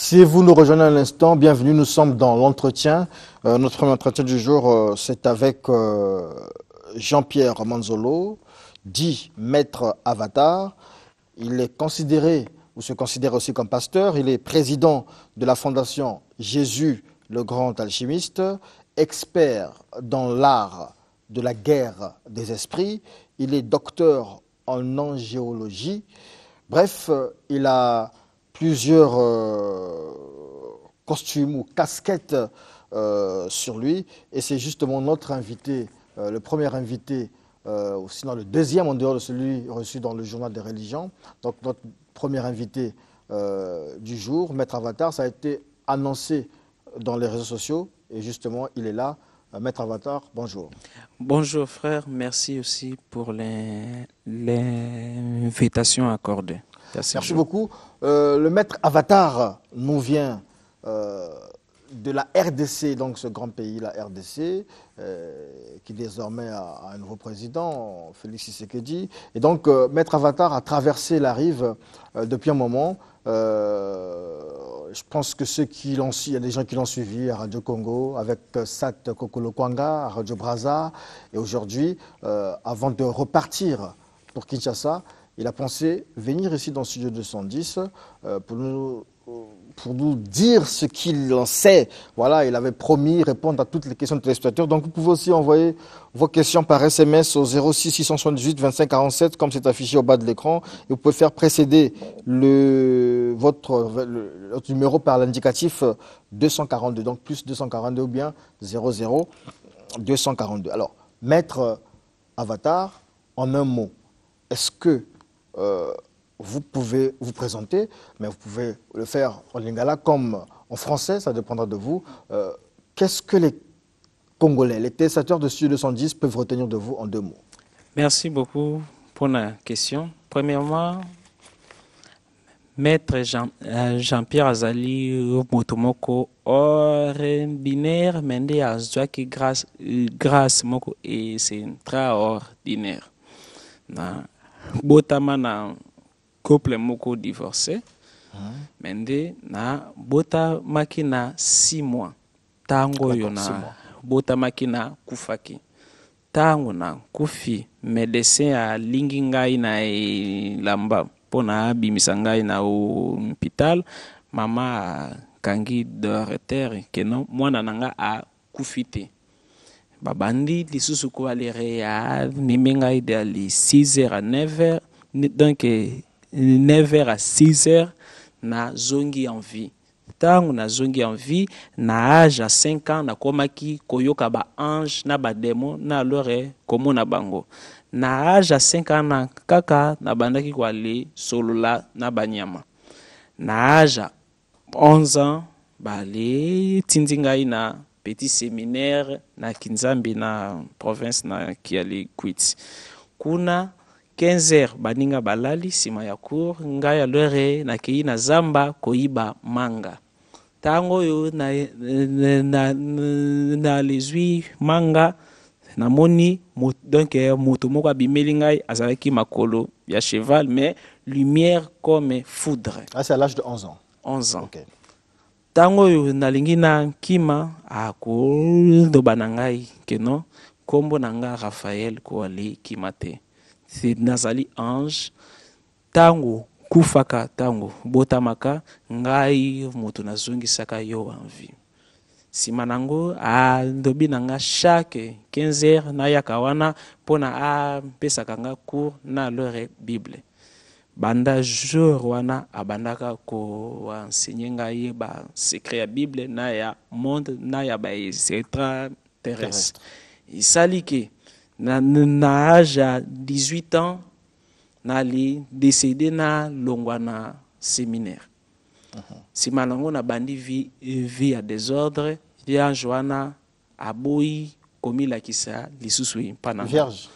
Si vous nous rejoignez à l'instant, bienvenue, nous sommes dans l'entretien. Notre premier entretien du jour, c'est avec Jean-Pierre Manzolo, dit Maître Avatar. Il est considéré, ou se considère aussi comme pasteur, il est président de la fondation Jésus, le grand alchimiste, expert dans l'art de la guerre des esprits. Il est docteur en angéologie. Bref, il a plusieurs costumes ou casquettes sur lui. Et c'est justement notre invité, le premier invité, ou sinon le deuxième en dehors de celui reçu dans le journal des religions. Donc notre premier invité du jour, Maître Avatar, ça a été annoncé dans les réseaux sociaux. Et justement, il est là. Maître Avatar, bonjour. Bonjour frère, merci aussi pour l'invitation accordée. Merci beaucoup. Le Maître Avatar nous vient de la RDC, donc ce grand pays, la RDC, qui désormais a un nouveau président, Félix Tshisekedi. Et donc, Maître Avatar a traversé la rive depuis un moment. Je pense que il y a des gens qui l'ont suivi à Radio Congo, avec Sat Kokolo Kwanga, à Radio Brazza. Et aujourd'hui, avant de repartir pour Kinshasa, il a pensé venir ici dans le studio 210 pour nous dire ce qu'il en sait. Voilà, il avait promis répondre à toutes les questions de téléspectateurs. Donc vous pouvez aussi envoyer vos questions par SMS au 06 678 25 47, comme c'est affiché au bas de l'écran. Et vous pouvez faire précéder votre numéro par l'indicatif 242, donc plus 242 ou bien 00 242. Alors, Maître Avatar, en un mot, est-ce que vous pouvez vous présenter, mais vous pouvez le faire en lingala comme en français, ça dépendra de vous. Qu'est-ce que les Congolais, les téléspectateurs de Studio 210 peuvent retenir de vous en deux mots? Merci beaucoup pour la question. Premièrement, Maître Jean-Pierre Azali Motomoko or binaire mende azwaki grâce moko et c'est extraordinaire. Na botama na couple moko divorcé. Mende na bota makina 6 mois. Tango yona bota makina kufaki. Tango na kufi médecin a lingi ngai na lamba pona bimisa ngai na hôpital. Mama kangi directeur keno mwana nanga a kufite. Babandi lisusu ko alere ya nimenga idali 6h à 9h, donc 9h à 6h na zongi en vie. Tango na zongi en vie na âge à 5 ans na komaki koyoka ba ange na ba démon na lore komo na bango. Na âge à 5 ans na kaka na bandaki ko ale solola na banyama. Na âge à 11 ans bale tindingai na petit séminaire na Kinzambi na province na Kiali Kwiti. Kuna 15h baninga balali sima ya cour ngai alore na kei na zamba koiba manga. Tango yo na lesui manga na moni donc moto moko abimeli ngai azalaki makolo ya cheval mais lumière comme foudre. Ah, c'est à l'âge de 11 ans. 11 ans. Okay. Tango yo nalingi na kima akodoba na ngai keno kombo na nga Raphaël ko ali kimate. C'est nazali ange. Tango kufaka tango botamaka ngai moto nazongisaka yo en vie. Sima nango ndobi na nga chaque 15h na yaka wana pona pesaka nga cours na lore Bible. Banda jour wana abandaka ko enseigner ngai ba secret ya Bible na ya monde na ya ba extraterrestre. Isalike na âge à 18 ans nali décédé na longwa na séminaire. Sima nango na bandi vie à désordre via Joana aboyi komila kisa lisusu impana. Vierge.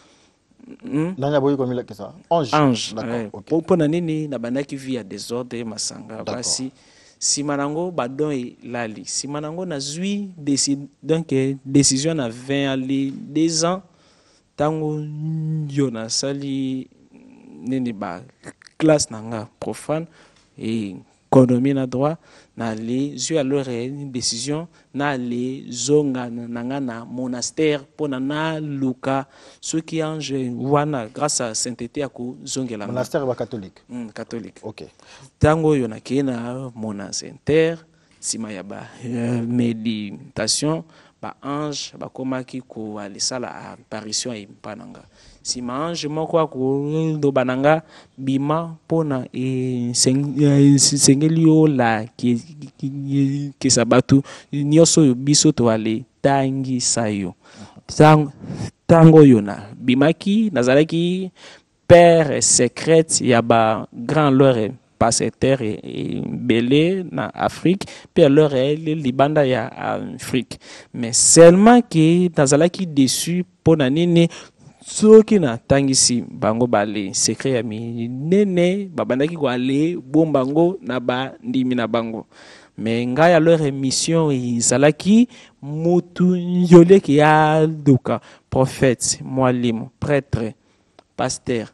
Nani aboyi komila kisa? Ange. Ange. D'accord. Okay. Pona nini na bandaki vie à désordre masanga basi. Sima nango badon e lali. Sima nango na zui donc décision na 20 ali 2 ans. Tango yona sali nini ba classe nanga profane et économie na droit na les yeux alors une décision na les zonga na monastère pour na luka ceux qui ange wana grâce à sainteté ako zongela monastère wa catholique. Catholique. OK. Tango yona kena monastère sima ya ba méditation ba ange ba komaki ko alisala apparition impananga sima ange moko ako bananga bima pona sengeli yo la ki sabatu nyoso biso to ale tangi sayo tango yona bimaki nazalaki père secrète ya ba grand lore pasteur et belé na Afrique puis alors les libanda ya Afrique mais seulement que nazalaki déçu pona nini soki na tangisi bango bale secret ya minene babandaki ko ale bombango na ba ndimi na bango mais ngai alors émission izalaki mutu yoleki ya duka prophète mwalimu prêtre pasteur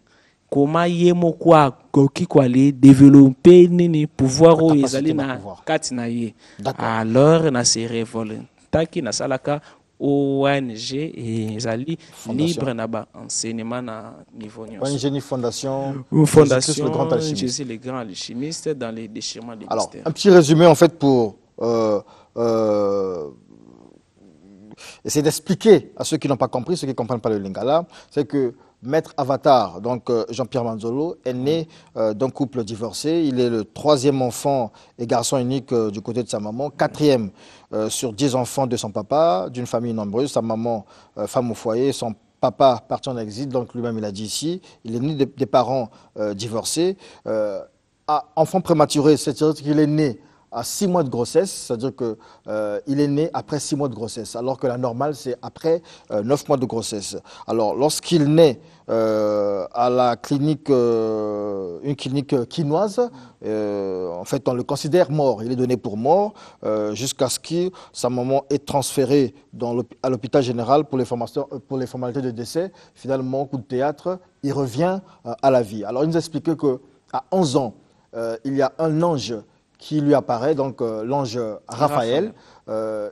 comment yemo kwa koki kwa les développer nini pouvoir o ezali na kati na ye alors na se révolte taki na salaka ONG ezali libre na ba enseignement na niveau nyonso ONG fondation Jésus le grand alchimiste dans les déchirements des alors mystères. Un petit résumé en fait pour essayer d'expliquer à ceux qui n'ont pas compris, ceux qui ne comprennent pas le lingala, c'est que Maître Avatar, donc Jean-Pierre Manzolo, est né d'un couple divorcé. Il est le 3e enfant et garçon unique du côté de sa maman, 4e sur 10 enfants de son papa, d'une famille nombreuse. Sa maman, femme au foyer, son papa parti en exil, donc lui-même il a dit ici. Il est né des parents divorcés. Enfant prématuré, c'est-à-dire qu'il est né à 6 mois de grossesse, c'est-à-dire qu'il est né après 6 mois de grossesse, alors que la normale, c'est après 9 mois de grossesse. Alors, lorsqu'il naît à la clinique, une clinique quinoise, en fait, on le considère mort. Il est donné pour mort jusqu'à ce que sa maman est transférée à l'hôpital général pour les formalités de décès. Finalement, coup de théâtre, il revient à la vie. Alors, il nous a expliqué qu'à 11 ans, il y a un ange qui lui apparaît, donc l'ange Raphaël.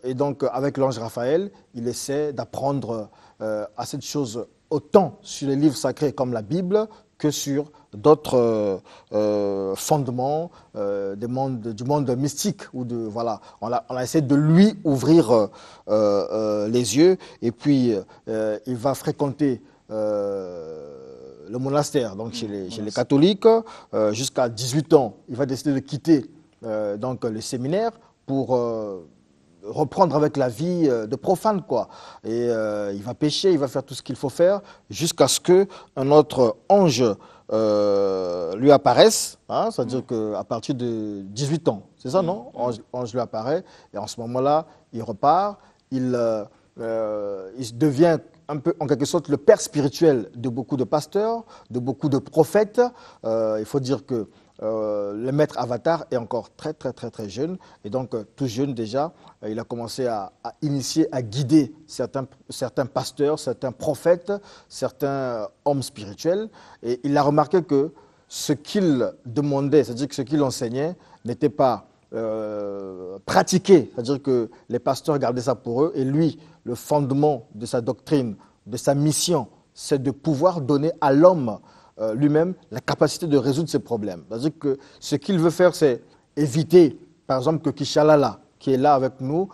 Et donc, avec l'ange Raphaël, il essaie d'apprendre à cette chose autant sur les livres sacrés comme la Bible que sur d'autres fondements du monde mystique. Voilà. On a essayé de lui ouvrir les yeux et puis il va fréquenter le monastère, donc chez les catholiques, jusqu'à 18 ans. Il va décider de quitter donc le séminaire pour reprendre avec la vie de profane, quoi. Et il va pécher, il va faire tout ce qu'il faut faire jusqu'à ce qu'un autre ange lui apparaisse, hein, c'est-à-dire qu'à partir de 18 ans, c'est ça, non? Ange lui apparaît et en ce moment-là, il repart, il devient un peu, en quelque sorte, le père spirituel de beaucoup de pasteurs, de beaucoup de prophètes. Il faut dire que le maître Avatar est encore très jeune et donc tout jeune déjà, il a commencé à initier, à guider certains pasteurs, certains prophètes, certains hommes spirituels et il a remarqué que ce qu'il demandait, c'est-à-dire que ce qu'il enseignait n'était pas pratiqué, c'est-à-dire que les pasteurs gardaient ça pour eux et lui, le fondement de sa doctrine, de sa mission, c'est de pouvoir donner à l'homme lui-même la capacité de résoudre ses problèmes. C'est-à-dire que ce qu'il veut faire, c'est éviter, par exemple, que Kishalala, qui est là avec nous,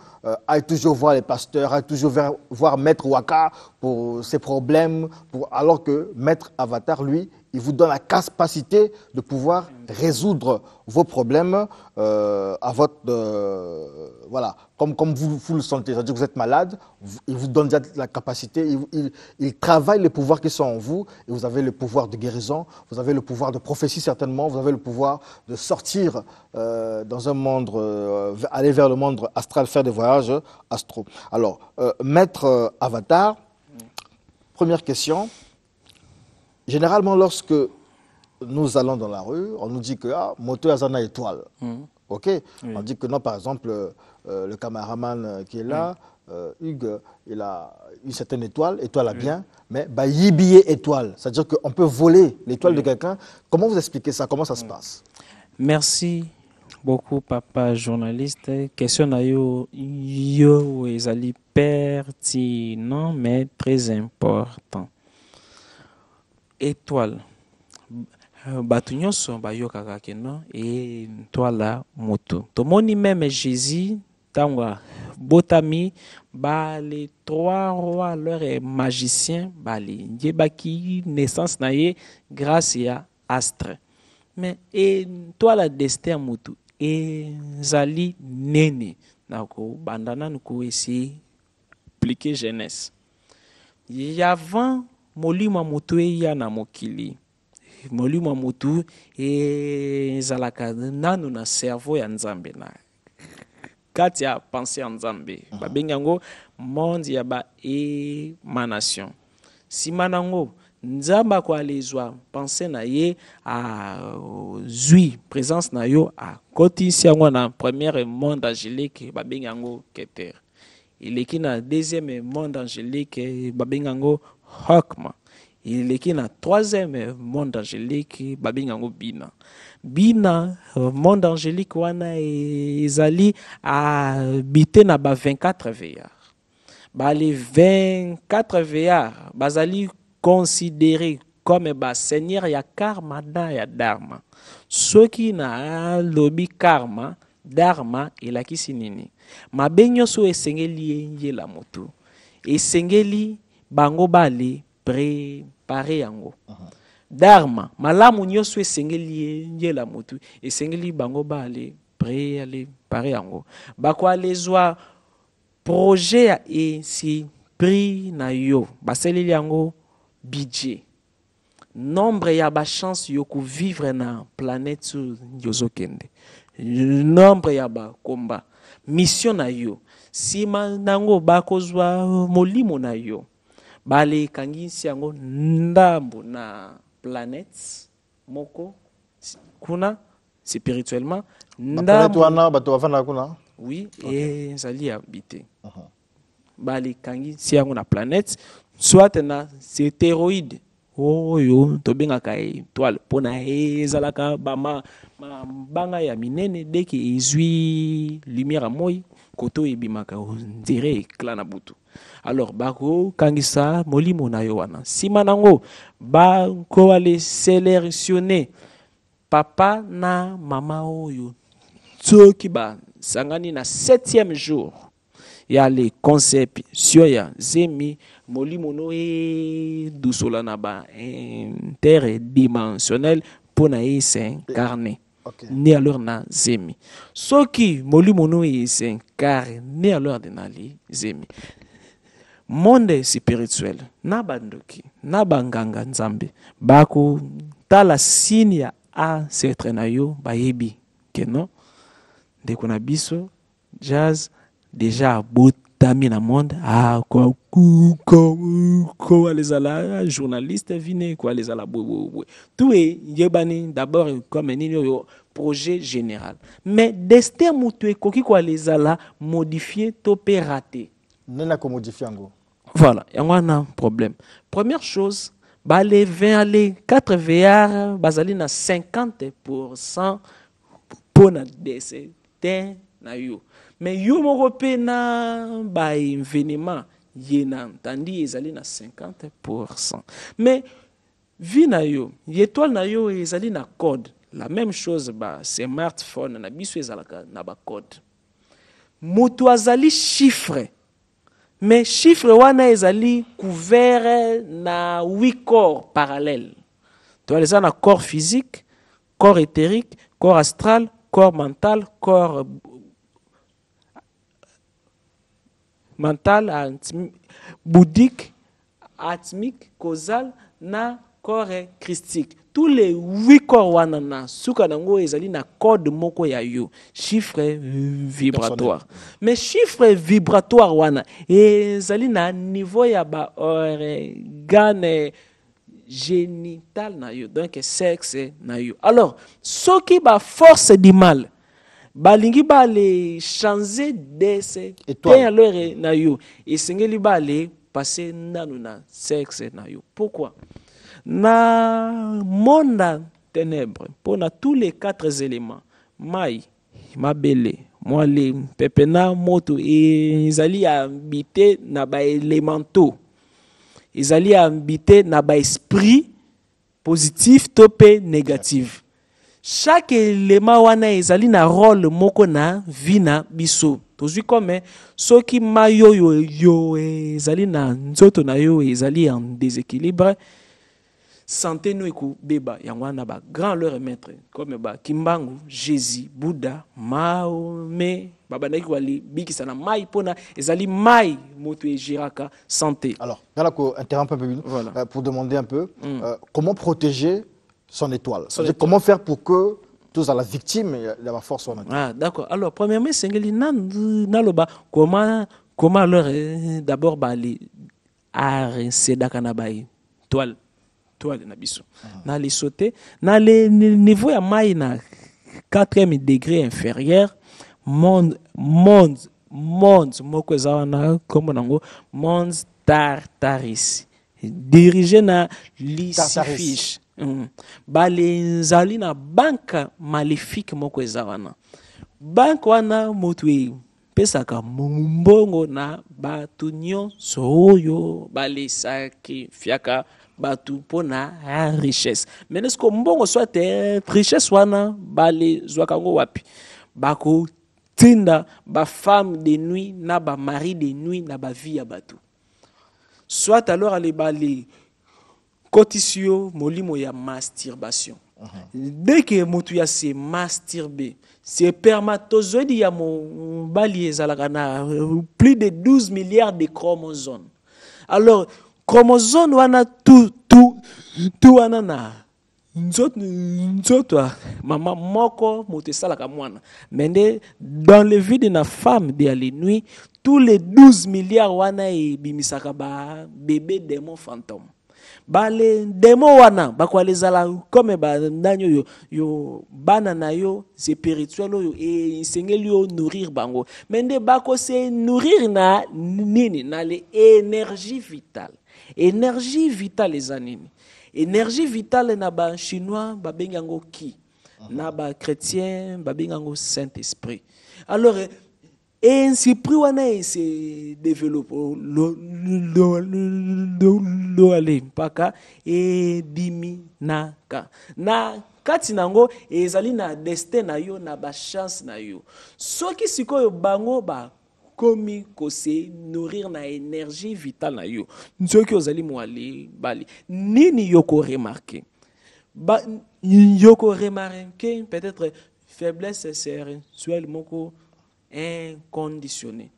aille toujours voir les pasteurs, aille toujours voir Maître Waka pour ses problèmes, alors que Maître Avatar, lui, il vous donne la capacité de pouvoir résoudre vos problèmes à votre... voilà, comme vous le sentez. C'est-à-dire que vous êtes malade, il vous donne déjà la capacité, il travaille les pouvoirs qui sont en vous, et vous avez le pouvoir de guérison, vous avez le pouvoir de prophétie certainement, vous avez le pouvoir de sortir dans un monde, aller vers le monde astral, faire des voyages astro. Alors, Maître Avatar, première question. Généralement, lorsque nous allons dans la rue, on nous dit que moto azana étoile. Ok. Oui. On dit que non, par exemple, le caméraman qui est là, Hugues, il a une certaine étoile à bien, mais bah, yibiye étoile. C'est-à-dire qu'on peut voler l'étoile de quelqu'un. Comment vous expliquez ça? Comment ça se passe? Merci beaucoup papa journaliste. Question na yo ezali pertinent mais très important. Étoile. Bato nyonso bayokaka keno étoile moto. Tomoni même Jésus tangwa botami les trois rois leurs magiciens bali njebaki naissance na ye grâce ya astre. Mais étoile destin moto ezali nene nako bandana nuko esi pliquer jeunesse. Yavant molimo moto ya na mokili. Molimo moto ezalaka nanu na cerveau ya nzambe na kati ya pensée ya nzambe babengi yango monde ya ba émanation nsima nango nzambe akoalezwa pensée na ye azwi présence na yo akotisi yango na première monde angélique babengi yango keter eleki na deuxième monde angélique babengi yango hokma eleki na troisième monde angélique babengi yango bina bina monde angélique wana ezali habité na ba 24 veillards les 24 veillards bazali considérés comme ba seigneur ya karma na ya dharma soki na lobi karma dharma elakisi nini mabe nyonso esengeli yela motu esengeli bango bale préparer yango dharma malamu nyonso esengeli yela motu esengeli bango bale préparer yango bakoalezwa projet ya esprit na yo baseleli yango budget nombre ya ba chance yo ko vivre na planète yozokende nombre ya ba komba mission na yo sima nango bakozwa molimo na yo bale kangisi yango ndambo na planète moko kuna spirituellement ndambo wana bato bafana kuna oui et zali habité bale kangisi yango na planète soit na stéroïde oyo tobengaka étoile pona ezalaka banga ya minene deki ezwi lumière moi koto ebimaka ndire éclat na butu alors bako kangisa molimo na yo wana sima nango bako ale sélectionner papa na mama oyo soki ba sangani na 7e jour ya le conception ya zemi molimo no dusola na ba interdimensionnel pona s'incarner né alors na zemi soki molimo no s'incarner alors de nali zemi monde spirituel na bandoki na banganga nzambe bako tala signe ya ancêtre na yo bayebi keno ndeko na biso jazz déjà botami na monde quoi les ala journaliste vine quoi les ala tout est yebani d'abord comme nini yo projet général mais destin mutu ekoki quoi les ala modifier to pe rater nena ko modifier ngo voilà yango na problème première chose les 20 les 4 VR bazali na 50% pour na décès na yo mais yo moko pe na ba événement yena tandi ezali na 50% mais vi na yo étoile na yo ezali na code la même chose smartphone na biso ezalaka na ba code mutu azali chiffre mais chiffre wana ezali couvert na 8 corps parallèles tu as na corps physique corps éthérique corps astral corps mental corps mental, bouddhique, atmique, causal, na corps christique. Tous les 8 corps wanana, souka nango ezali na code moko ya yo, chiffre vibratoire. Mais chiffre vibratoire wana ezali na niveau ya ba organe génital na yo, donc sexe na yo. Alors, soki ba force du mal balingi bale changer dese te alors na yo esengeli bale passer nanu na sexe na yo pourquoi na monde ténèbres pour na tous les 4 éléments mai mabele mwale pepena moto ezali habité na ba élémentaux ezali habité na ba esprit positif to pe négatif. Chaque élément wana ezali na rôle moko na vie na biso. Tozui comme soki mayo yo ezali na nzoto na yo ezali en déséquilibre, santé no eko beba yango wana ba grand leur maître comme ba Kimbangu, Jésus, Bouddha, Mahomet babandaki wali bikisa na mai pona ezali mai moto ejiraka santé. Alors, Galako interrompt un peu Voilà. pour demander un peu comment protéger son étoile. C'est-à-dire comment faire pour que tous à la victime de la force son étoile. Ah, d'accord. Alors, premièrement, c'est comment alors d'abord les sedaka na bai toile na biso. Na les sauter na les niveau ya mai na 4e degré inférieur monde moko zawana comme nango monde Tartaris dirigé na Lysifiche. Bale zali na banka maléfique moko eza wana. Banka wana moto pesaka mbongo na batu nyonso oyo balesaki fiaka batu pona richesse. Mais est-ce que mbongo soit richesse wana bale zwaka ngo wapi? Bako tinda ba femme de nuit na ba mari de nuit na ba vie ya batu. Soit alors ale bale cotisio molimo ya masturbation. Dès que motu ya se masturber, c'est spermatozoïde ya mon bali ezalaka na plus de 12 milliards de chromosomes. Alors chromosome wana tout wana na nzoto mama moko motu esalaka mwana. Mais dans le vide na femme de la nuit, tous les 12 milliards wana ebimisaka ba bébé démon fantôme. Bale demo wana bakwalezala comme ba ndanyo yo bana na yo spirituel yo et sengeli yo nourrir bango mende bako se nourrir na nini na les énergie vitale les anini énergie vitale na ba chinois ba bengango ki na ba chrétien ba bengango Saint-Esprit. Alors et ainsi pris wana se développe lo ale mpaka e bimi naka na kati nango ezali na destin na yo na ba chance na yo soki sikoyo bango ba komi ko se nourrir na énergie vitale na yo nzoki ozali mwali bali nini yoko remarquer peut-être faiblesse sexuelle moko inconditionnée.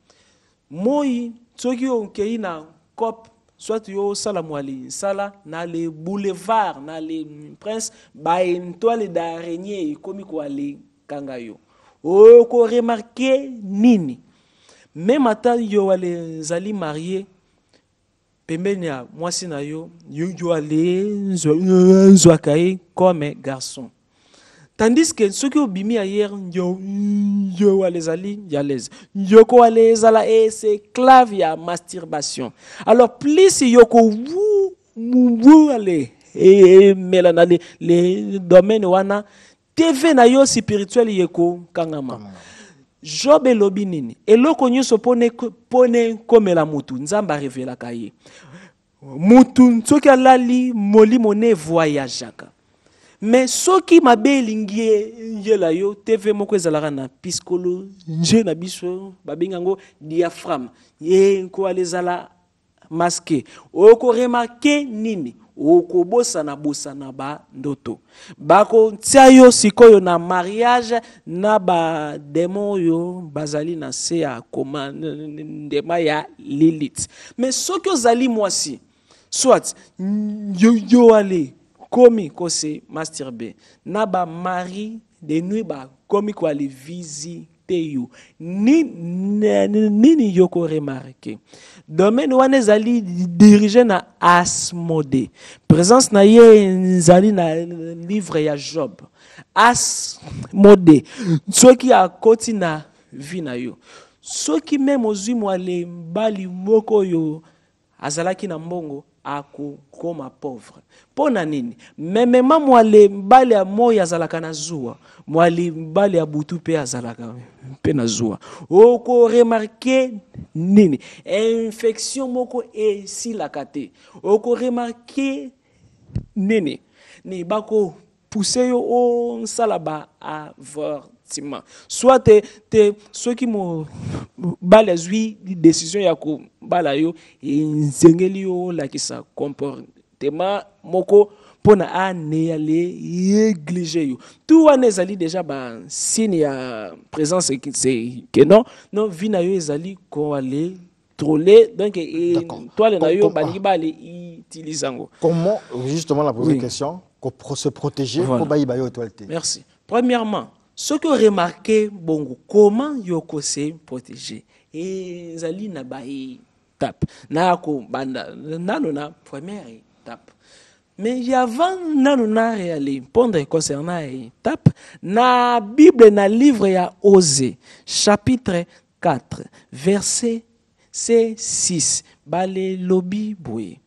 Moi, ce qui est na cop, soit yo salamwali, sala na les boulevards, na les princes, ba une toile d'araignée comme quoi les kangayo. Oh, ko remarqué nini. Même ata yo ale zali marié, pembenya mwasi na yo ale nzwakaye comme garçon. Tandis que ceux qui ont bimi hier, yo alezali yalez, yoko alezala et c'est clave ya masturbation. Alors plus yoko vous allez et melana les domaines wana TV na yo spirituel yeko kangama. Job elobi nini eloko nyonso pone comme la mutu nzamba révéla kaye mutu soki alali molimo ne voyageaka. Mais ce qui m'a bélingué la yo TV moko ezalaka na piskolo nje na biso babingango diaphragme ye ko alezala masqué oko remarquer nini oko bosa na ba ndoto bako tia yo sikoyo na mariage na ba démon yo bazali na se ya commandement ya Lilith. Mais ce que ozali mwasi soit yo ale komi ko se masturber na ba mari de nuit ba komi ko ali visiter you ni yoko remarquer domaine wana zali dirigé na Asmodée présence na ye zali na livre ya Job Asmodée soki akoti na vie na yo soki même ozwi mwale mbali moko yo azalaki na mbongo ako koma pauvre. Pona nini? Memema mwale mbale ya moya azalaka na zuwa. Mwale mbale ya butu pe azalaka pe na zuwa. Oko remarqué nini? Infection moko esilaka te. Oko remarqué nini? Ni bako pousser yo o salaba avortement. Soit te ceux qui mo bala zui décision ya ko bala yo nzengeli yo la ki sa comportement moko pona ane yale négligé yo. Tout wane ezali déjà ba signe ya présence c'est que non vina yo ezali ko ale troller donc toi le na yo bali bali utilisango. Comment justement la poser question pour se protéger pour bailler bailler toilette. Merci. Premièrement, ce que remarquez bongo comment yoko se protéger et zali na bayi tape na ko banda nano na première étape. Mais avant nano na réali pondre concernant étape na Bible na livre ya Osée chapitre 4 verset C6 bale lobi boye.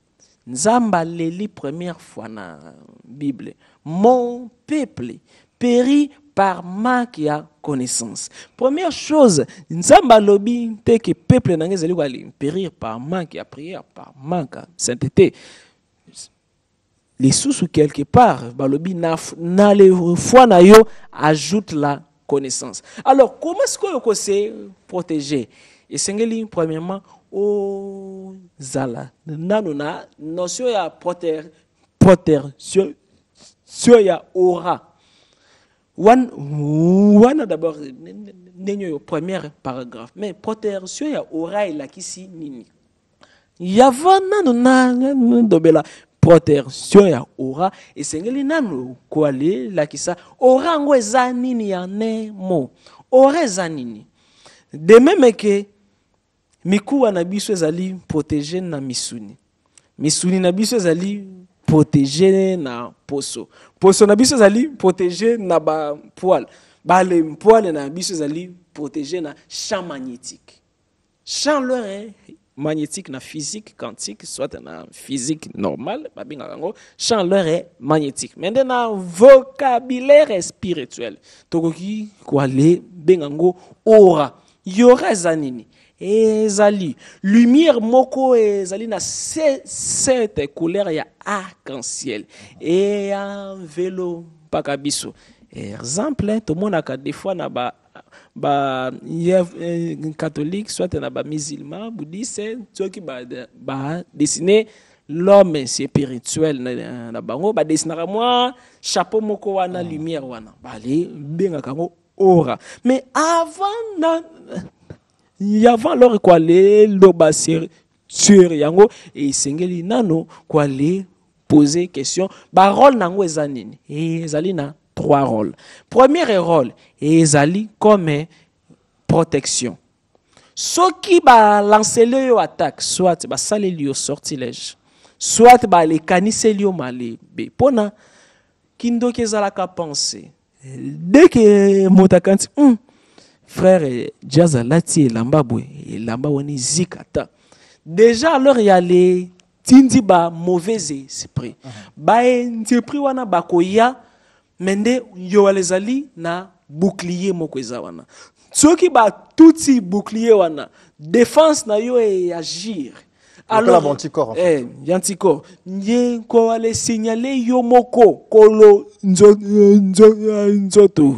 Nzamba leli première fois na Bible. Mon peuple périt par manque ya connaissance. Première chose, Nzamba lobi te que peuple na ngezeli wali périr par manque ya prière, par manque ya sainteté. Les sous quelque part, balobi na le foi na yo ajoute la connaissance. Alors, comment est-ce qu'on se protéger? Et sengeli premièrement o zala nanu na notion ya protection ya aura wana d'abord nenyo premier paragraphe mais protection ya aura elakisi nini yava nanu na dobela protection ya aura esengeli nanu kwale lakisa aura ngo eza nini ya nemo aura eza nini de même que mikuwa na biso ezali protéger na misuni. Misuni na biso ezali protéger na poso. Poso na biso ezali protéger na ba poil. Bale poil na biso ezali protéger na champ magnétique. Champ leur magnétique na physique quantique soit na physique normale babinga kango champ leur est magnétique. Maintenant vocabulaire spirituel. Tokoki kwale bengango aura. Yora zanini. Ezali lumière moko ezali na cette couleur ya arc-en-ciel et un vélo pakabiso exemple tout monde a des fois na ba catholique soit na ba musulman bouddhiste ceux qui ba dessiner l'homme spirituel na bango ba dessiner moi chapeau moko wana lumière wana bali benga kango aura mais avant leur quoi les loba sur yango et sengeli nano quoi les poser question ba rôle nango ezanini et ezali na trois rôles. Premier rôle ezali comme protection. Ce qui ba lancer le attaque soit ba saleli yo sortilège soit ba les caniseli yo malé be pona kindo kezala ka penser dès que motakanti frère Jazz Lati lamba boy lamba woni zikata déjà alors il y a les tindi ba mauvais esprit ba esprit wana bakoya mende yo alezali na bouclier moko eza wana soki ba touti bouclier wana défense na yo et agir alors anticorps anticorps nye ko ale signaler yo moko kolo nzoto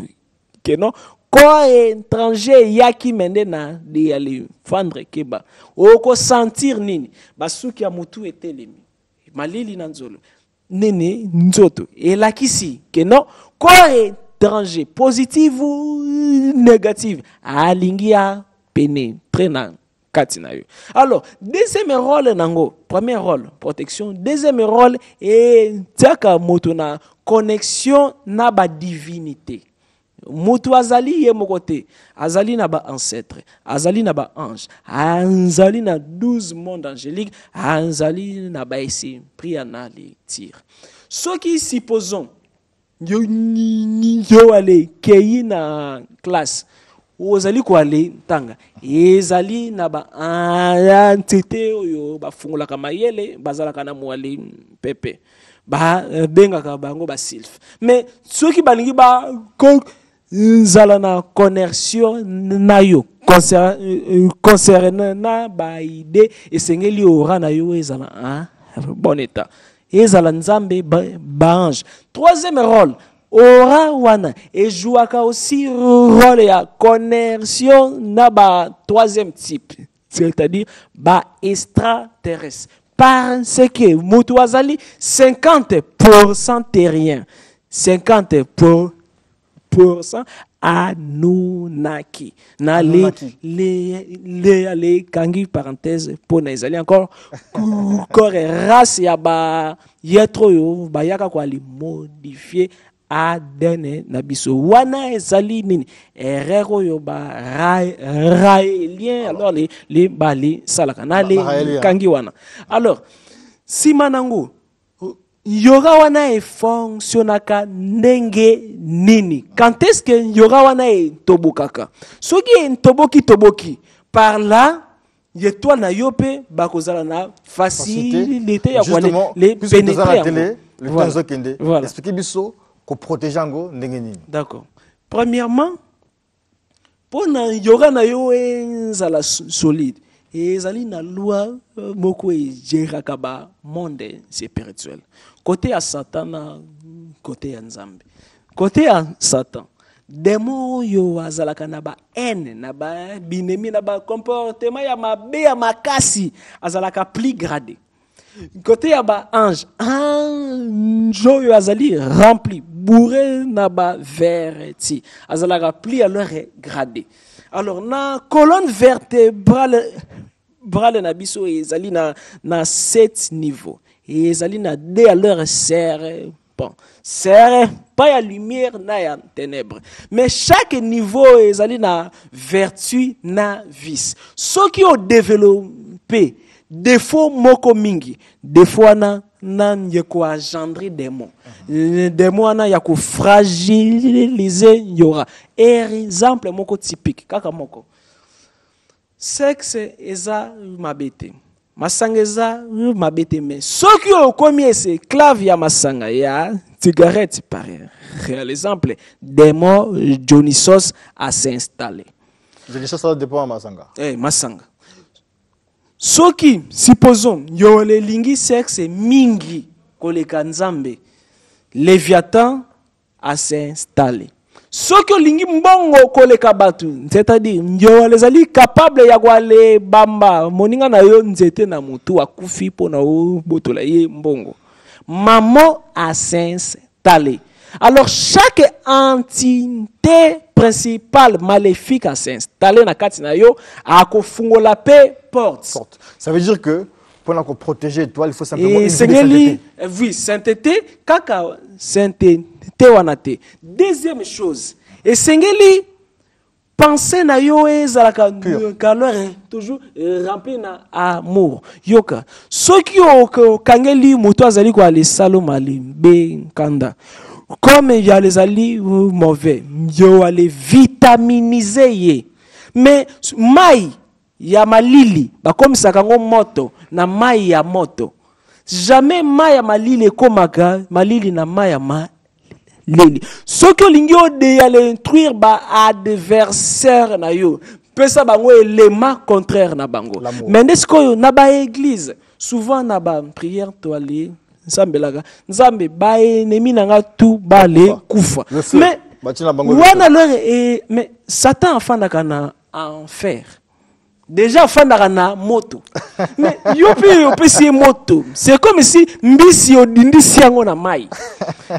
que non ko étranger yaki mende na de aller fandre keba oko sentir nini basuki ya mutu etelemi malili na nzolo nene nzoto elakisi que non ko étranger positive ou négative alingia pénétrer na katina yo. Alors deuxième rôle nango premier rôle protection deuxième rôle et tiaka moto na connexion na ba divinité. Mutu azali ye mokote azali na ba ancêtre azali na ba ange azali na 12 mondes angéliques azali na ba esprit na les tir ce qui supposons yo ale kei na classe ozali ko ale tanga ezali na ba entité oyo ba fungolaka mayele bazalaka na mwali pepe ba bengaka bango ba sylphe mais soki balingi ba nzala na connexion na yo concerne na ba idée esengeli ora na yo ezala bon état ezala nzambe ba ange. Troisième rôle ora wana ejuaka aussi rôle ya connexion na ba troisième type, c'est-à-dire ba extraterrestre, parce que mutu azali 50% terrien, 50% Anunnaki. Na le kangi parenthèse pour na ezali encore race ya ba yetro yo ba yaka kwa li modifier ADN na biso wana ezali nini erreur yo ba raélien alors les bali salaka na le kangi wana. Alors si manango yoga wana e fonctionnaka ndenge nini? Quand est-ce que yoga wana e tobokaka? Soki e toboki par là yetwa na yope bakozala na facilité ya kwa les pénétrer. Voilà. Expliquez biso ko protéger ngo ndenge nini? D'accord. Premièrement, pour na yoga na yo ezala solide. Ezali na loi moko ejeraka ba monde spirituel. Côté à Satan, côté à Nzambe. Côté à Satan, démon yo azalaka na ba haine, na ba binemi, na ba comportement ya mabe ya makasi azalaka plus gradé. Côté à ba ange yo azali rempli, bourré na ba verti, azalaka plus alors gradé. Alors na colonne vertébrale na biso ezali na 7 niveaux. Et ezali na de à leur serre pas ya lumière na ya ténèbres. Mais chaque niveau ezali na vertu na vice. Ceux qui ont développé défaut moko mingi, des fois na yako engendrer démon. Démon na yako fragiliser yora. Exemple moko typique kaka moko. Sexe eza mabete. Masanga eza mabete mais ceux qui ont commis ces esclaves ya masanga ya cigarette par exemple démon Dionysos a s'installer. Dionysos ça dépend masanga. Masanga. Ceux qui supposons yo le lingi sexe mingi koleka nzambe Léviathan a s'installer. Ceux qui lingi mbongo koleka batu, c'est-à-dire yo les capable ya kwa le bamba moninga na yo nzete na mutu akufi po na o botola ye mbongo. Maman a s'installer. Alors chaque entité principale maléfique a s'installer na kati na yo a kofungola pe porte. Ça veut dire que pour la protéger toi il faut simplement une sainteté. Oui, sainteté kaka sainteté wanate. Deuxième chose, et sengeli penser na yo ezalaka caleur toujours rempli na amour. Yoka. Ceux qui ont kangeli moto azali ko ale salomali be kanda. Comme il y a les alliés mauvais, yo allez vitaminiser ye. Mais mai ya malili, ba comme ça kango moto na mai ya moto. Jamais mai ya malili komaka, malili na mai ya malili. Ce que l'ingyo de aller instruire ba adversaire na yo. Pesa bango élément contraire na bango. Mais n'est-ce que na ba église, souvent na ba prière to aller Nzambe ba ennemi nanga tout bale kufa. Mais wana leur mais Satan afandaka na enfer. Déjà afandaka na moto. Mais yopi si moto. C'est comme si mbisi odindisi yango na mai.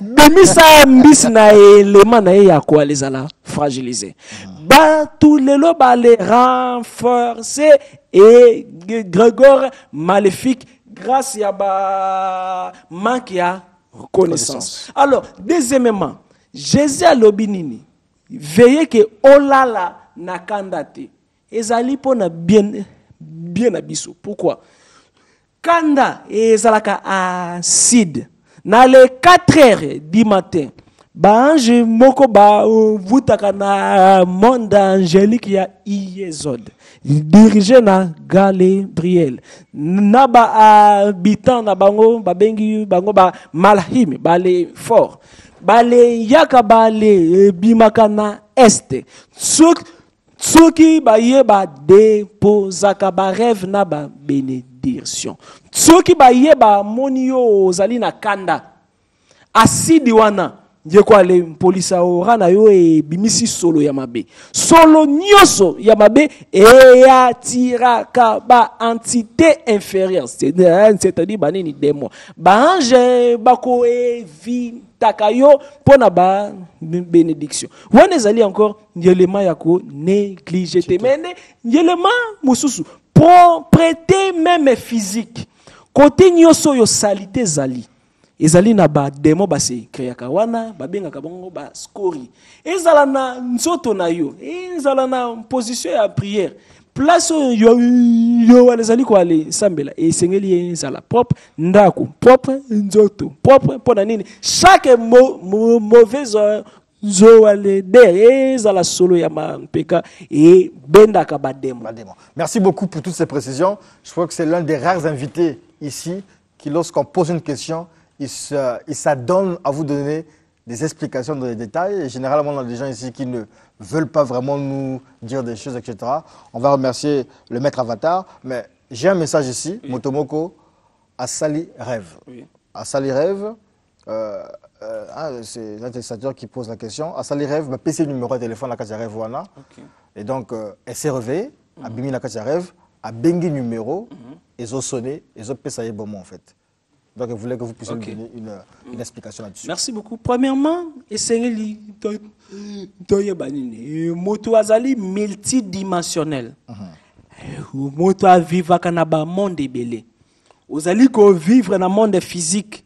Demi sa mbisi na élément na ya ko les fragiliser. Ba tous les lots ba les renforcer et Grégor maléfique grâce à ba manque ya reconnaissance. Alors, deuxièmement, Jésus a l'obinini. Veillez que olala na kandate. Ezali pona bien abisso. Pourquoi? Kanda ezalaka acide. Na les 4 heures du matin, ba ange moko ba vutaka na monde angélique ya Iezod dirigé na Gabriel na ba habitant na bango ba bengi bango ba malahim bale fort bale yaka bale bimaka na este soki ba ye ba deposaka ba rêve na ba bénédiction soki ba ye ba moni yo ozali na kanda asidi wana Dieko ale polisa orana yo e bimisi solo ya mabe. Solo nyoso ya mabe e atiraka ba entité inférieure. C'est-à-dire banini démon. Ba ange bako evitaka yo pona ba bénédiction. Wana ezali encore yelema yako négligé te. Mais yelema mususu pour prêter même physique. Côté nyoso yo salité zali. Ezali na ba demo ba se kreaka wana ba bengaka bango ba skori ezala na nzoto na yo ezala na position ya prière place yo wana ezali ko ale sambela esengeli ezala propre ndako propre nzoto propre pona nini chaque mauvaise zo ale der ezala solo ya mampeka et bendaka ba demo. Merci beaucoup pour toutes ces précisions. Je crois que c'est l'un des rares invités ici qui lorsqu'on pose une question il s'adonne à vous donner des explications dans les détails. Et généralement, on a des gens ici qui ne veulent pas vraiment nous dire des choses, etc. On va remercier le maître Avatar. Mais j'ai un message ici, oui. Motomoko, Asali Rêve. Oui. Asali Rêve, c'est l'intéressateur qui pose la question. Asali Rêve, PC numéro de téléphone, la case Rêve, voilà. Okay. Et donc, elle s'est réveillée, a bimi la case Rêve, a bengi numéro, et ils ont sonné, ils ont payé bon en fait. Donc, je voulais que vous puissiez nous donner une explication là-dessus. Merci beaucoup. Premièrement, essayez moto azali multidimensionnel. Moto a vivre dans le monde belé. Ozali ko vivre dans le monde physique,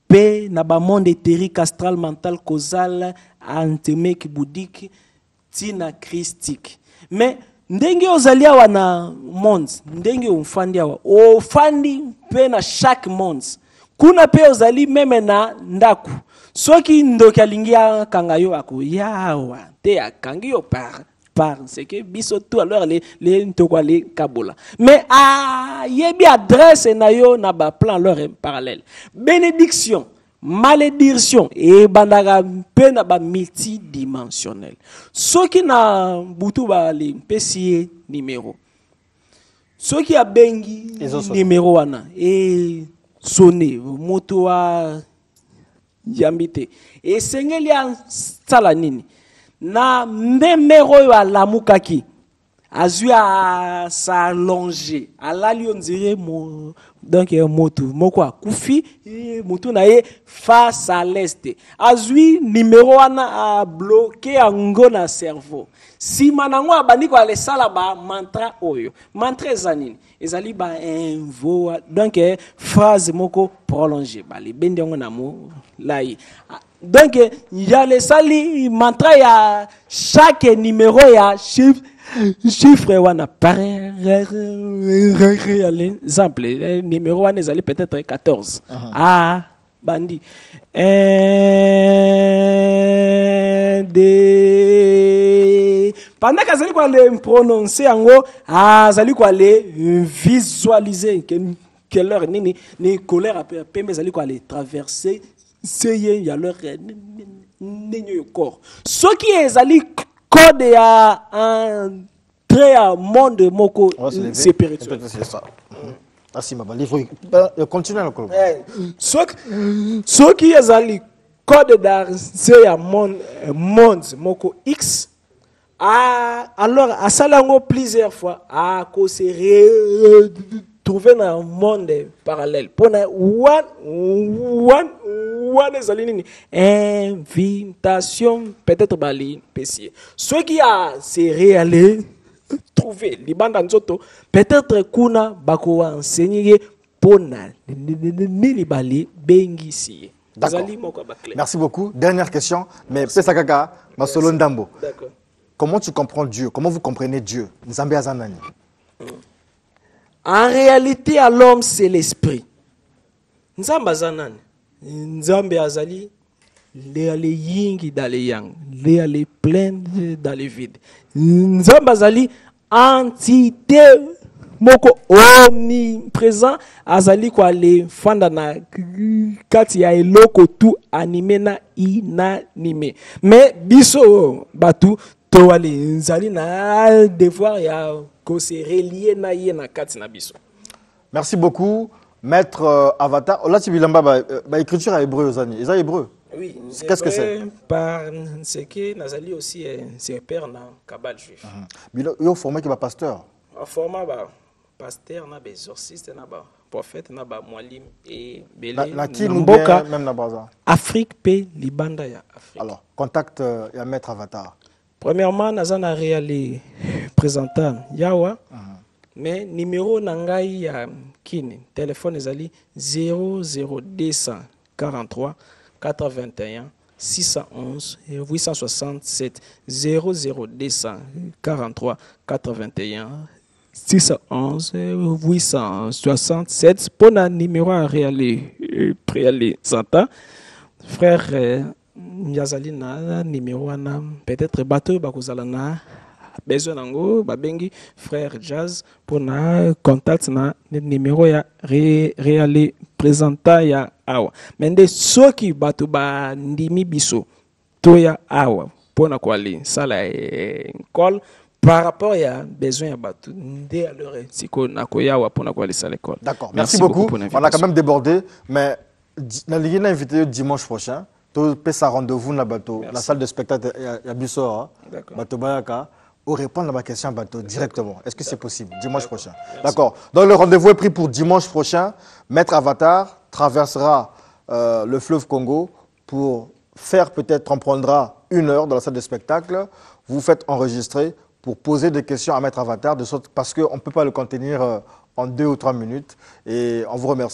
pe na ba monde éthérique, astral, mental, causal, antémique, bouddhique, tina christique. Mais ndenge ozali awa na monde ndenge umfandi awa ofandi pe na chaque monde kuna pe ozali meme na ndaku soki ndoki alingia kanga yo ako yawa te akangi yo par c'est que biso tout alors les ntoko les kabola mais yebi adresse na yo na ba plan leur parallèle bénédiction malédiction et bandaka pe na ba multidimensionnel soki na butu ba le pesier numéro soki a bengi numéro wana et sonné moto a yambite et sengeli a sala nini na numéro ya lamukaki azui a s'allonger alali on dirait donc moto moko akufi moto na ye face à l'est azui numéro wana a bloqué ango na cerveau si manango abandi ko ale sala ba mantra oyo mantra zanini ezali ba invo donc phrase moko prolongée ba le bendengo na mo lai donc il y a les sali mantra ya chaque numéro ya chiffre wana par exemple numéro wana ezali peut-être 14 bandi 1 2 pendant que zali kwa le prononcer yango zali kwa le visualiser que leur ni colère pembe zali kwa le traverser c'est ya leur nenyo corps ce qui ezali code ya un très monde moko spirituel c'est ça. Merci ma il faut continuer encore. Ce qui ezali code d'art c'est ya monde moko X alors à salango plusieurs fois à ko se retrouver dans un monde parallèle pour one ezali nini invitation peut-être bali pesier ce qui a se réalisé trouver libanda nzoto peut-être kuna bako enseigner pona nini bali bengisi. Merci beaucoup. Dernière question, mais pesa kaka masolo ndambo. D'accord. Comment tu comprends Dieu? Comment vous comprenez Dieu? Nzambe azanani. En réalité, à l'homme, c'est l'esprit. Nzambe azanani. Nzambe azali les ying dans les yang, les plein dans les vides. Nzambazali entité moko omniprésent azali kwa le fanda na kati ya eloko tout animé na inanimé. Mais biso batu to wale nzali na devoir ya ko se relier na ye na kati na biso. Merci beaucoup, Maître Avatar. Là, tu as écriture à hébreu, Zani. Ils sont hébreu. Oui. Qu'est-ce que c'est? Par ce que Nazali aussi c'est père na Kabbalah juif. Il y a un format qui va pasteur. En format ba pasteur na exorciste na ba prophète na ba mwalim et belé. Na qui nous bien même na baza. Afrique pe libanda ya Afrique. Alors, contact ya Maître Avatar. Premièrement, nazana réali présentant yawa. Mais numéro nangai ya kini téléphone ezali 00243 81 611 867 00243 81 611 867 pour le numéro à réaliser Santa frère Yazali na numéro na peut-être bateau bakozala na besoin nango babengi frère Jazz pour na contact na numéro ya réali présenta ya awa mende soki bato ba ndimi biso to ya awa pona kwali sala call par rapport ya besoin ya bato nde alors siko na koyawa pona kwali sala call. D'accord, merci beaucoup. On a quand même débordé, mais na ligina invité dimanche prochain. To pesa rendez-vous na bateau, la salle de spectacle ya biso bato bayaka ou répondre à ma question bateau directement. Est-ce que c'est possible dimanche prochain? D'accord. Donc le rendez-vous est pris pour dimanche prochain. Maître Avatar traversera le fleuve Congo pour faire peut-être, on prendra 1 heure dans la salle de spectacle. Vous faites enregistrer pour poser des questions à Maître Avatar de sorte parce qu'on ne peut pas le contenir en 2 ou 3 minutes. Et on vous remercie.